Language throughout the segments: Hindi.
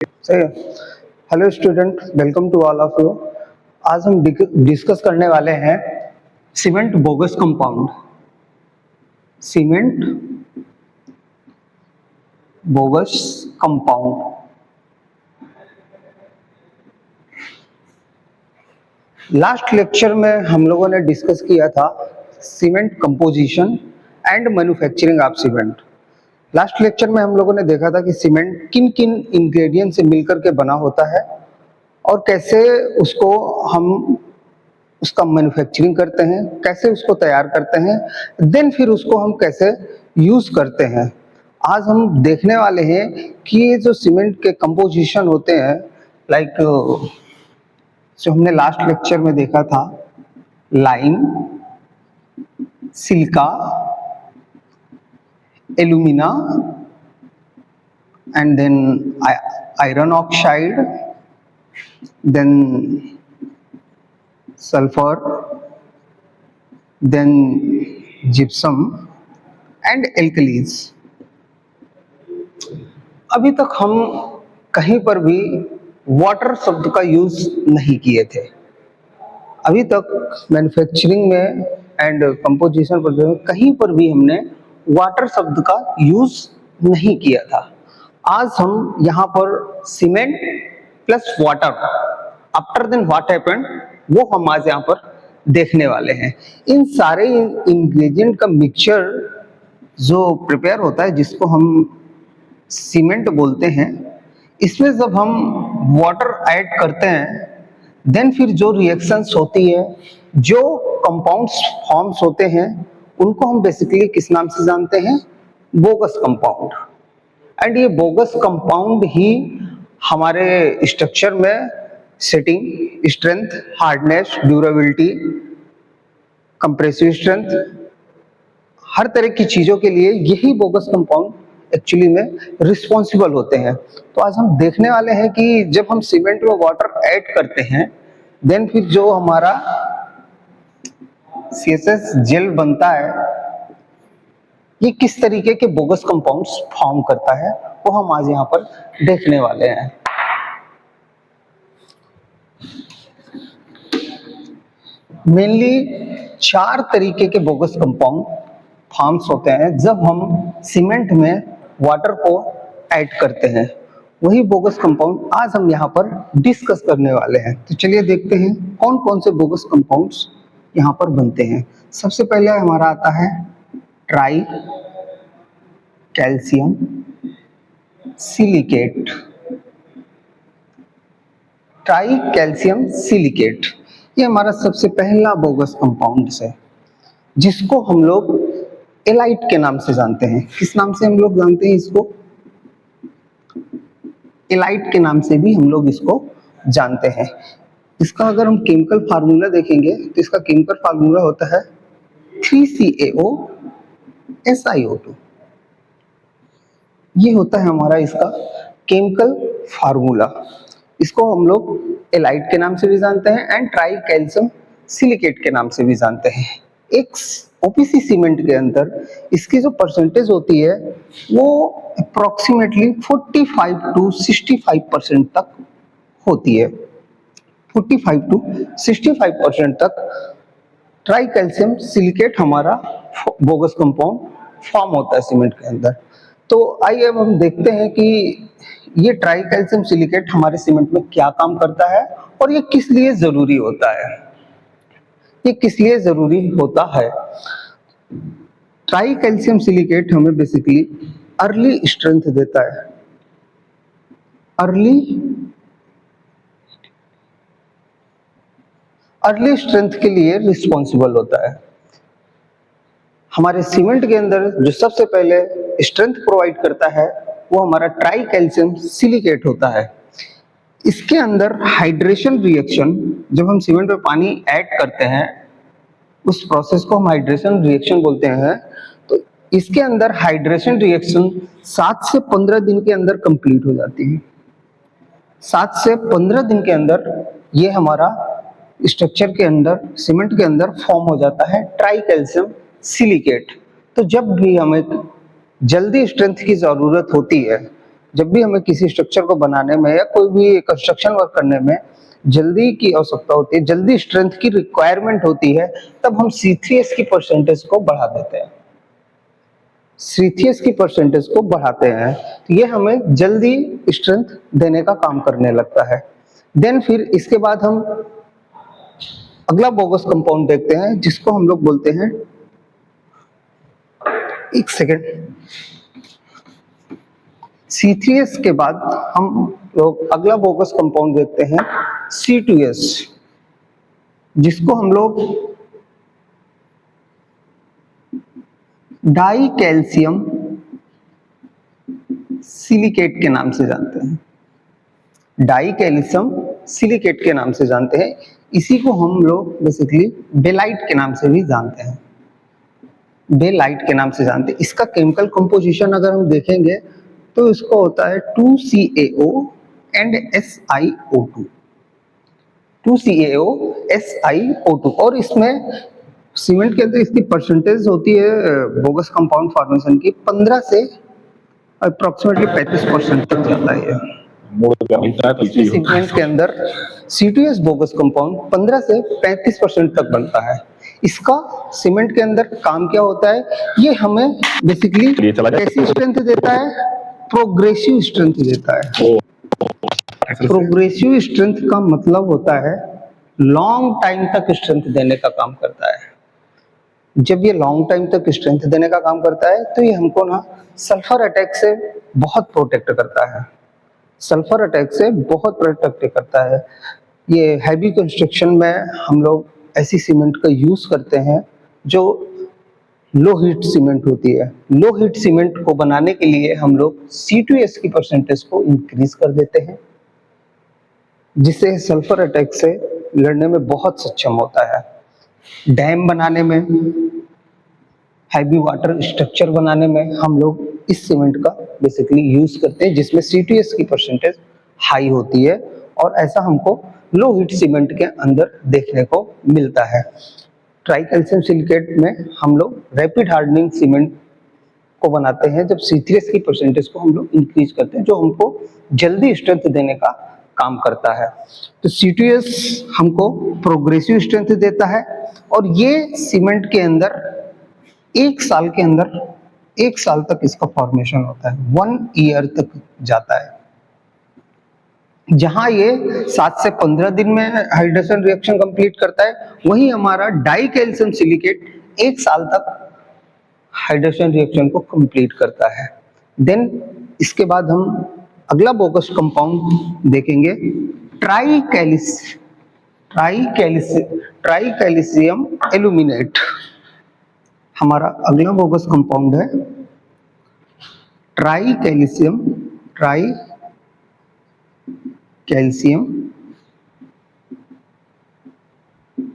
सही है। Hello student, welcome to all of you. आज हम डिस्कस करने वाले हैं cement Bogue's compound. Cement Bogue's compound. Last lecture में हम लोगों ने डिस्कस किया था cement composition and manufacturing of cement. Last lecture में हम लोगों ने देखा था कि सीमेंट किन किन इंग्रेडिएंट से मिलकर के बना होता है और कैसे उसको हम उसका मैन्युफैक्चरिंग करते हैं, कैसे उसको तैयार करते हैं, देन फिर उसको हम कैसे यूज करते हैं। आज हम देखने वाले हैं कि ये जो सीमेंट के कंपोजिशन होते हैं, लाइक जो हमने लास्ट लेक्चर में देखा था, lime, silica, alumina and then iron oxide, then sulfur, then gypsum and alkalis। अभी तक हम कहीं पर भी वाटर शब्द का यूज नहीं किए थे। अभी तक मैन्युफैक्चरिंग में एंड कंपोजिशन पर कहीं पर भी हमने वाटर शब्द का यूज नहीं किया था। आज हम यहाँ पर cement plus water, after then what happened, वो हम आज यहाँ पर देखने वाले हैं। इन सारे इंग्रेडिएंट का मिक्सचर जो प्रिपेयर होता है, जिसको हम सीमेंट बोलते हैं, इसमें जब हम वाटर ऐड करते हैं, देन फिर जो रिएक्शंस होती है, जो कंपाउंड्स फॉर्म्स होते हैं, उनको हम बेसिकली किस नाम से जानते हैं? Bogus compound. एंड ये बोगस कंपाउंड ही हमारे स्ट्रक्चर में setting, strength, hardness, durability, compressive strength, हर तरह की चीजों के लिए यही बोगस कंपाउंड एक्चुअली में रिस्पॉन्सिबल होते हैं। तो आज हम देखने वाले हैं कि जब हम सीमेंट में वाटर ऐड करते हैं, देन फिर जो हमारा CSS जेल बनता है, ये किस तरीके के बोगस कंपाउंड्स फॉर्म करता है, वो हम आज यहाँ पर देखने वाले हैं। मेनली 4 तरीके के बोगस कंपाउंड फॉर्म्स होते हैं जब हम सीमेंट में वाटर को ऐड करते हैं। वही बोगस कंपाउंड आज हम यहाँ पर डिस्कस करने वाले हैं। तो चलिए देखते हैं कौन कौन से बोगस कंपाउंड्स यहाँ पर बनते हैं। सबसे पहले हमारा आता है tri calcium silicate. Try calcium silicate, ये हमारा सबसे पहला बोगस कंपाउंड है, जिसको हम लोग एलाइट के नाम से जानते हैं। किस नाम से हम लोग जानते हैं इसको? एलाइट के नाम से भी हम लोग इसको जानते हैं। इसका अगर हम केमिकल फार्मूला देखेंगे तो इसका केमिकल फार्मूला होता है 3CaO SiO2। ये होता है हमारा इसका केमिकल फार्मूला। इसको हम लोग एलाइट के नाम से भी जानते हैं एंड ट्राई कैल्शियम सिलिकेट के नाम से भी जानते हैं। एक OPC सीमेंट के अंदर इसकी जो परसेंटेज होती है वो अप्रोक्सीमेटली 45 to 65% तक होती है। 45 to 65% तक ट्राई कैल्शियम सिलिकेट हमारा बोगस कंपाउंड फॉर्म होता है सीमेंट के अंदर। तो आइए अब हम देखते हैं कि ये ट्राई कैल्शियम सिलिकेट हमारे सीमेंट में क्या काम करता है और ये किस लिए जरूरी होता है। ये किस लिए जरूरी होता है? ट्राई कैल्शियम सिलिकेट हमें बेसिकली अर्ली स्ट्रेंथ देता है। अर्ली स्ट्रेंथ के लिए रिस्पॉन्सिबल होता है। हमारे सीमेंट के अंदर जो सबसे पहले स्ट्रेंथ प्रोवाइड करता है वो हमारा ट्राई कैल्शियम सिलिकेट होता है। इसके अंदर हाइड्रेशन रिएक्शन, जब हम सीमेंट में पानी ऐड करते हैं, उस प्रोसेस को हम हाइड्रेशन रिएक्शन बोलते हैं। तो इसके अंदर हाइड्रेशन रिएक्शन 7 से 15 दिन के अंदर कंप्लीट हो जाती है। 7 से 15 दिन के अंदर ये हमारा स्ट्रक्चर के अंदर, सीमेंट के अंदर फॉर्म हो जाता है ट्राई कैल्शियम सिलिकेट। तो जब भी हमें जल्दी स्ट्रेंथ की जरूरत होती है, जब भी हमें किसी स्ट्रक्चर को बनाने में या कोई भी कंस्ट्रक्शन वर्क करने में जल्दी की आवश्यकता होती है, जल्दी स्ट्रेंथ की रिक्वायरमेंट होती है, तब हम C3S की परसेंटेज को बढ़ा देते हैं। C3S की परसेंटेज को बढ़ाते हैं तो ये हमें जल्दी स्ट्रेंथ देने का काम करने लगता है। देन फिर इसके बाद हम अगला बोगस कंपाउंड देखते हैं, जिसको हम लोग बोलते हैं, एक सेकेंड, C3S के बाद हम लोग अगला बोगस कंपाउंड देखते हैं C2S, जिसको हम लोग डाई कैल्शियम सिलिकेट के नाम से जानते हैं। डाई कैल्शियम सिलिकेट के नाम से जानते हैं। इसी को हम लोग बेसिकली बेलाइट के नाम से भी जानते हैं, बेलाइट के नाम से जानते हैं। इसका केमिकल कंपोजिशन अगर हम देखेंगे तो इसका होता है 2CaO and SiO2, 2CaO SiO2। और इसमें सीमेंट के अंदर इसकी परसेंटेज होती है बोगस कंपाउंड फॉर्मेशन की 15 से अप्रोक्सीमेटली 35% तक जाता है। सीमेंट के अंदर C2S बोगस कंपाउंड 15 से 35% तक बनता है। इसका सीमेंट के अंदर काम क्या होता है, ये हमें बेसिकली कैसी स्ट्रेंथ देता है, प्रोग्रेसिव स्ट्रेंथ देता है। प्रोग्रेसिव स्ट्रेंथ का मतलब होता है लॉन्ग टाइम तक स्ट्रेंथ देने का काम करता है। जब ये लॉन्ग टाइम तक स्ट्रेंथ देने का काम करता है तो ये हमको ना सल्फर अटैक से बहुत प्रोटेक्ट करता है, सल्फर अटैक से बहुत प्रोटेक्ट करता है। ये हैवी कंस्ट्रक्शन में हम लोग ऐसी सीमेंट का यूज करते हैं जो लो हीट सीमेंट होती है। लो हीट सीमेंट को बनाने के लिए हम लोग C2S की परसेंटेज को इंक्रीज कर देते हैं, जिससे सल्फर अटैक से लड़ने में बहुत सक्षम होता है। डैम बनाने में, हैवी वाटर स्ट्रक्चर बनाने में हम लोग इस सीमेंट का बेसिकली यूज करते हैं, जिसमें C2S की परसेंटेज हाई होती है, और ऐसा हमको लो हीट सीमेंट के अंदर देखने को मिलता है। ट्राई कैल्शियम सिलिकेट में हम लोग रैपिड हार्डनिंग सीमेंट को बनाते हैं, जब C3S की परसेंटेज को हम लोग इंक्रीज करते हैं, जो हमको जल्दी स्ट्रेंथ देने का काम करता है। तो C2S हमको प्रोग्रेसिव स्ट्रेंथ देता है, और ये सीमेंट के अंदर एक साल के अंदर 1 साल तक इसका फॉर्मेशन होता है, 1 ईयर तक जाता है। जहां ये 7 से 15 दिन में हाइड्रेशन रिएक्शन कंप्लीट करता है, वहीं हमारा डाई कैल्शियम सिलिकेट 1 साल तक हाइड्रेशन रिएक्शन को कंप्लीट करता है। देन इसके बाद हम अगला बोगस कंपाउंड देखेंगे, ट्राई कैल्शियम एल्यूमिनेट। हमारा अगला बोगस कंपाउंड है ट्राई कैल्शियम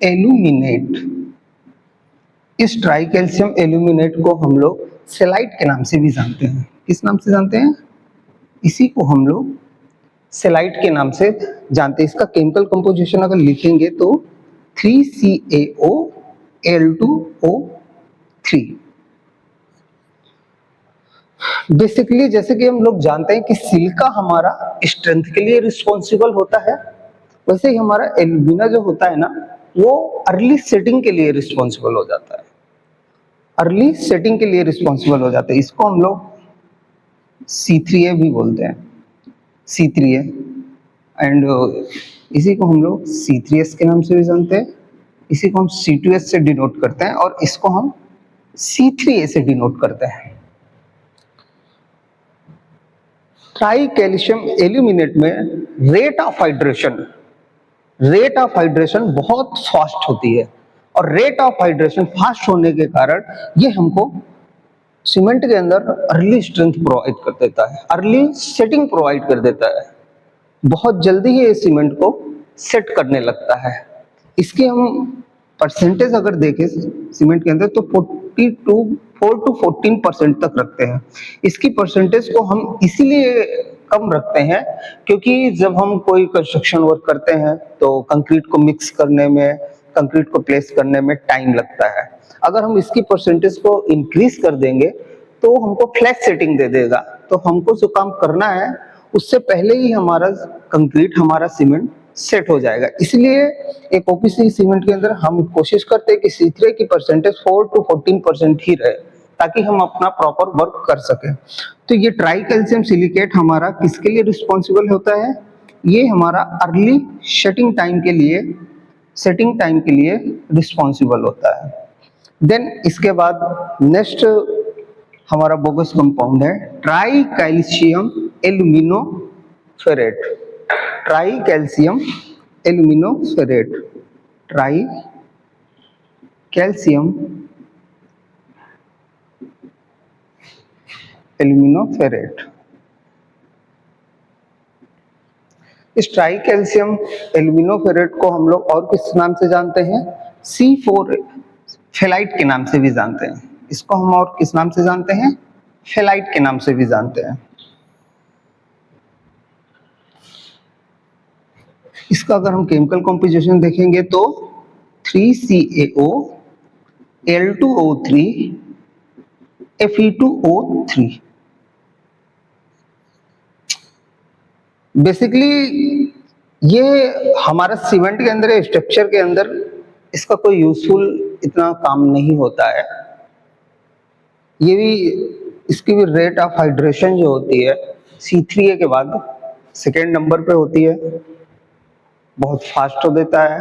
एल्यूमिनेट। इस ट्राई कैल्शियम एल्यूमिनेट को हम लोग सेलाइट के नाम से भी जानते हैं। किस नाम से जानते हैं? इसी को हम लोग सेलाइट के नाम से जानते हैं। इसका केमिकल कंपोजिशन अगर लिखेंगे तो 3CaO L2O3। बेसिकली जैसे कि हम लोग जानते हैं कि सिलिका हमारा स्ट्रेंथ के लिए रिस्पॉन्सिबल होता है, वैसे ही हमारा एल्यूमिना जो होता है ना, वो अर्ली सेटिंग के लिए रिस्पॉन्सिबल हो जाता है, अर्ली सेटिंग के लिए रिस्पॉन्सिबल हो जाता है। इसको हम लोग C3A भी बोलते हैं, C3A, एंड इसी को हम लोग C3S के नाम से भी जानते हैं। इसी को हम C2S से डिनोट करते हैं, और इसको हम C3A से डिनोट करते हैं। ट्राई कैल्शियम एल्यूमिनेट में रेट ऑफ हाइड्रेशन बहुत फास्ट होती है, और रेट ऑफ हाइड्रेशन फास्ट होने के कारण ये हमको सीमेंट के अंदर अर्ली स्ट्रेंथ प्रोवाइड कर देता है, अर्ली सेटिंग प्रोवाइड कर देता है। बहुत जल्दी ही ये सीमेंट को सेट करने लगता है। इसकी हम परसेंटेज अगर देखें सीमेंट के अंदर तो 4 to 14% तक रखते हैं। इसकी परसेंटेज को हम इसीलिए कम रखते हैं क्योंकि जब हम कोई कंस्ट्रक्शन वर्क करते हैं तो कंक्रीट को मिक्स करने में, कंक्रीट को प्लेस करने में टाइम लगता है। अगर हम इसकी परसेंटेज को इंक्रीज कर देंगे तो हमको फ्लैश सेटिंग दे देगा। तो हमको जो काम करना है उससे पहले ही हमारा कंक्रीट, हमारा सीमेंट सेट हो जाएगा। इसलिए एक ओपीसी सीमेंट के अंदर हम कोशिश करते हैं कि C3 की परसेंटेज 4 to 14% ही रहे, ताकि हम अपना प्रॉपर वर्क कर सके। तो ये ट्राई कैल्शियम सिलिकेट हमारा किसके लिए रिस्पॉन्सिबल होता है? ये हमारा अर्ली सेटिंग टाइम के लिए रिस्पॉन्सिबल होता है। देन इसके बाद नेक्स्ट हमारा बोगस कंपाउंड है tri calcium aluminoferrite. Tri calcium aluminoferrite, tri calcium aluminoferrite. इस ट्राई कैल्शियम एल्यूमिनोफेरेट को हम लोग और किस नाम से जानते हैं? C4 फेलाइट के नाम से भी जानते हैं। इसको हम और किस नाम से जानते हैं? फेलाइट के नाम से भी जानते हैं। इसका अगर हम केमिकल कॉम्पोजिशन देखेंगे तो 3CaO Al2O3 Fe2O3। बेसिकली ये हमारा सीमेंट के अंदर, स्ट्रक्चर के अंदर इसका कोई यूजफुल इतना काम नहीं होता है। ये भी, इसकी भी रेट ऑफ हाइड्रेशन जो होती है C3A के बाद सेकेंड नंबर पे होती है, बहुत फास्ट हो देता है।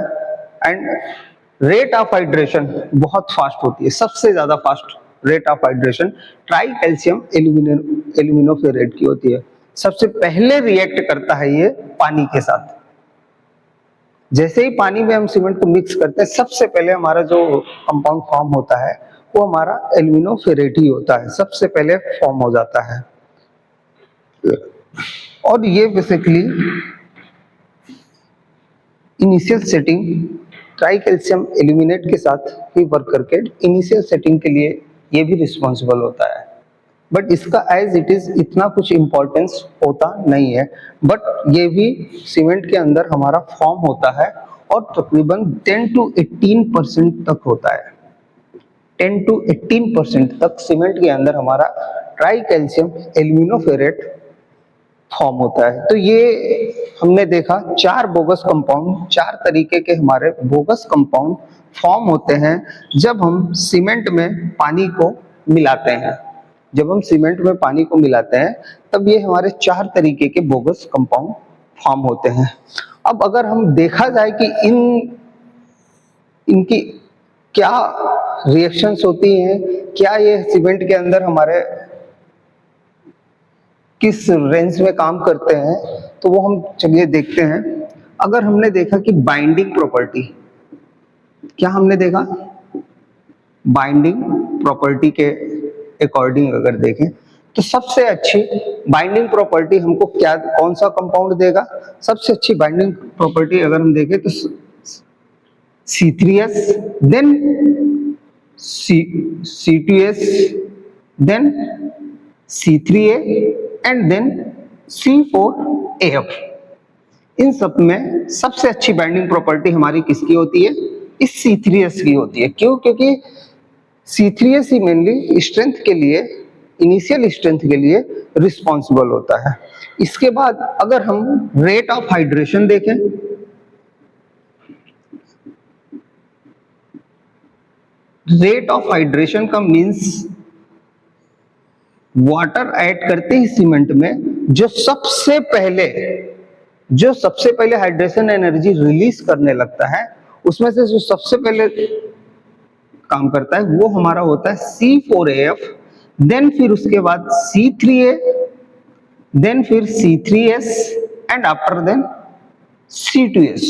एंड रेट ऑफ हाइड्रेशन बहुत फास्ट होती है, सबसे ज्यादा fast rate of hydration tri calcium aluminoferrite की होती है। सबसे पहले रिएक्ट करता है ये पानी के साथ। जैसे ही पानी में हम सीमेंट को मिक्स करते हैं, सबसे पहले हमारा जो कंपाउंड फॉर्म होता है वो हमारा एल्यूमिनोफेरेट ही होता है, सबसे पहले फॉर्म हो जाता है। और ये basically initial setting try calcium aluminate के साथ ही वर्क करके इनिशियल सेटिंग के लिए ये भी रिस्पॉन्सिबल होता है। बट इसका एज इट इज इतना कुछ इम्पोर्टेंस होता नहीं है, बट ये भी सीमेंट के अंदर हमारा फॉर्म होता है और तकरीबन 10 to 18% तक होता है। 10 to 18% तक सीमेंट के अंदर हमारा ट्राई कैल्शियम एल्यूमिनोफेरेट फॉर्म होता है। तो ये हमने देखा चार बोगस कंपाउंड, चार तरीके के हमारे बोगस कंपाउंड फॉर्म होते हैं जब हम सीमेंट में पानी को मिलाते हैं। जब हम सीमेंट में पानी को मिलाते हैं तब ये हमारे चार तरीके के बोगस कंपाउंड फॉर्म होते हैं। अब अगर हम देखा जाए कि इनकी क्या रिएक्शंस होती हैं, क्या ये सीमेंट के अंदर हमारे किस रेंज में काम करते हैं, तो वो हम चलिए देखते हैं। अगर हमने देखा कि बाइंडिंग प्रॉपर्टी, क्या हमने देखा? बाइंडिंग प्रॉपर्टी के अकॉर्डिंग अगर देखें तो सबसे अच्छी बाइंडिंग प्रॉपर्टी हमको क्या, कौन सा कंपाउंड देगा? सबसे अच्छी बाइंडिंग प्रॉपर्टी अगर हम देखें तो C3S, then C2S, then C3A and then C4AF। इन सब में सबसे अच्छी बाइंडिंग प्रॉपर्टी हमारी किसकी होती है? इस C3S की होती है। क्यों? क्योंकि C3S ही मेनली स्ट्रेंथ के लिए, इनिशियल स्ट्रेंथ के लिए रिस्पॉन्सिबल होता है। इसके बाद अगर हम रेट ऑफ हाइड्रेशन देखें, रेट ऑफ हाइड्रेशन का मींस वाटर ऐड करते ही सीमेंट में जो सबसे पहले हाइड्रेशन एनर्जी रिलीज करने लगता है, उसमें से जो सबसे पहले काम करता है वो हमारा होता है C4AF, देन फिर उसके बाद C3A, देन फिर C3S and after then C2S।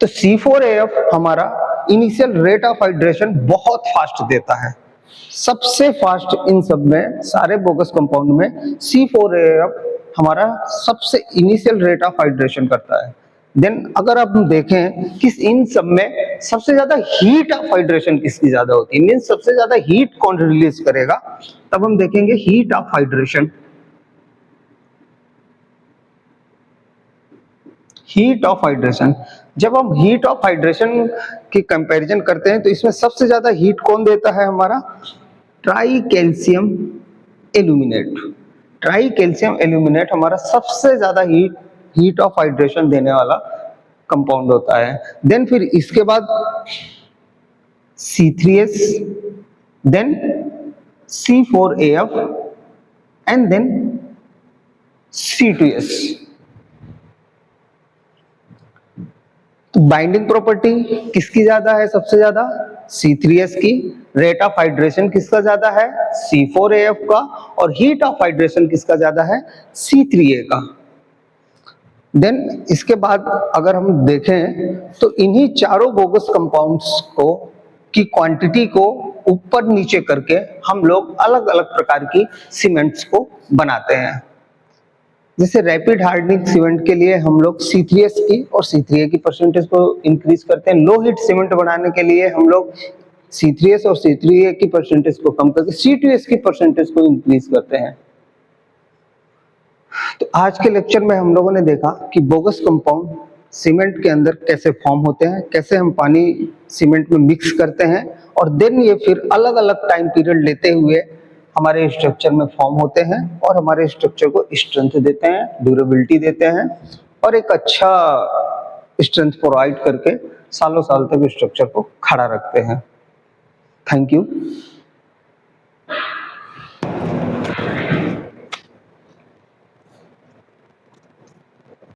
तो C4AF हमारा इनिशियल रेट ऑफ हाइड्रेशन बहुत फास्ट देता है, सबसे फास्ट इन सब में, सारे बोगस कंपाउंड में C4AF हमारा सबसे इनिशियल रेट ऑफ हाइड्रेशन करता है। देन अगर आप देखें कि इन सब में सबसे ज्यादा हीट ऑफ हाइड्रेशन किसकी ज्यादा होती है, मींस सबसे ज्यादा हीट कौन रिलीज करेगा, तब हम देखेंगे heat of hydration. Heat of hydration, जब हम हीट ऑफ हाइड्रेशन की कंपैरिजन करते हैं तो इसमें सबसे ज्यादा हीट कौन देता है? हमारा try calcium aluminate. Try calcium aluminate हमारा सबसे ज्यादा हीट ऑफ हाइड्रेशन देने वाला कंपाउंड होता है। देन फिर इसके बाद C3S, then C4AF and then C2S। तो बाइंडिंग प्रॉपर्टी किसकी ज्यादा है? सबसे ज्यादा C3S की। रेट ऑफ हाइड्रेशन किसका ज्यादा है? C4AF का। और हीट ऑफ हाइड्रेशन किसका ज्यादा है? C3A का। देन इसके बाद अगर हम देखें तो इन्हीं चारों बोगस कंपाउंड्स को की क्वांटिटी को ऊपर नीचे करके हम लोग अलग अलग प्रकार की सीमेंट्स को बनाते हैं। जैसे रैपिड हार्डनिंग सीमेंट के लिए हम लोग C3S की और C3A की परसेंटेज को इंक्रीज करते हैं। लो हीट सीमेंट बनाने के लिए हम लोग C3S और C3A की परसेंटेज को कम करके C2S की परसेंटेज को इंक्रीज करते हैं। तो आज के लेक्चर में हम लोगों ने देखा कि बोगस कंपाउंड सीमेंट के अंदर कैसे फॉर्म होते हैं, कैसे हम पानी सीमेंट में मिक्स करते हैं, और देन ये फिर अलग अलग टाइम पीरियड लेते हुए हमारे स्ट्रक्चर में फॉर्म होते हैं और हमारे स्ट्रक्चर को स्ट्रेंथ देते हैं, ड्यूरेबिलिटी देते हैं और एक अच्छा स्ट्रेंथ प्रोवाइड करके सालों साल तक स्ट्रक्चर को खड़ा रखते हैं। Thank you.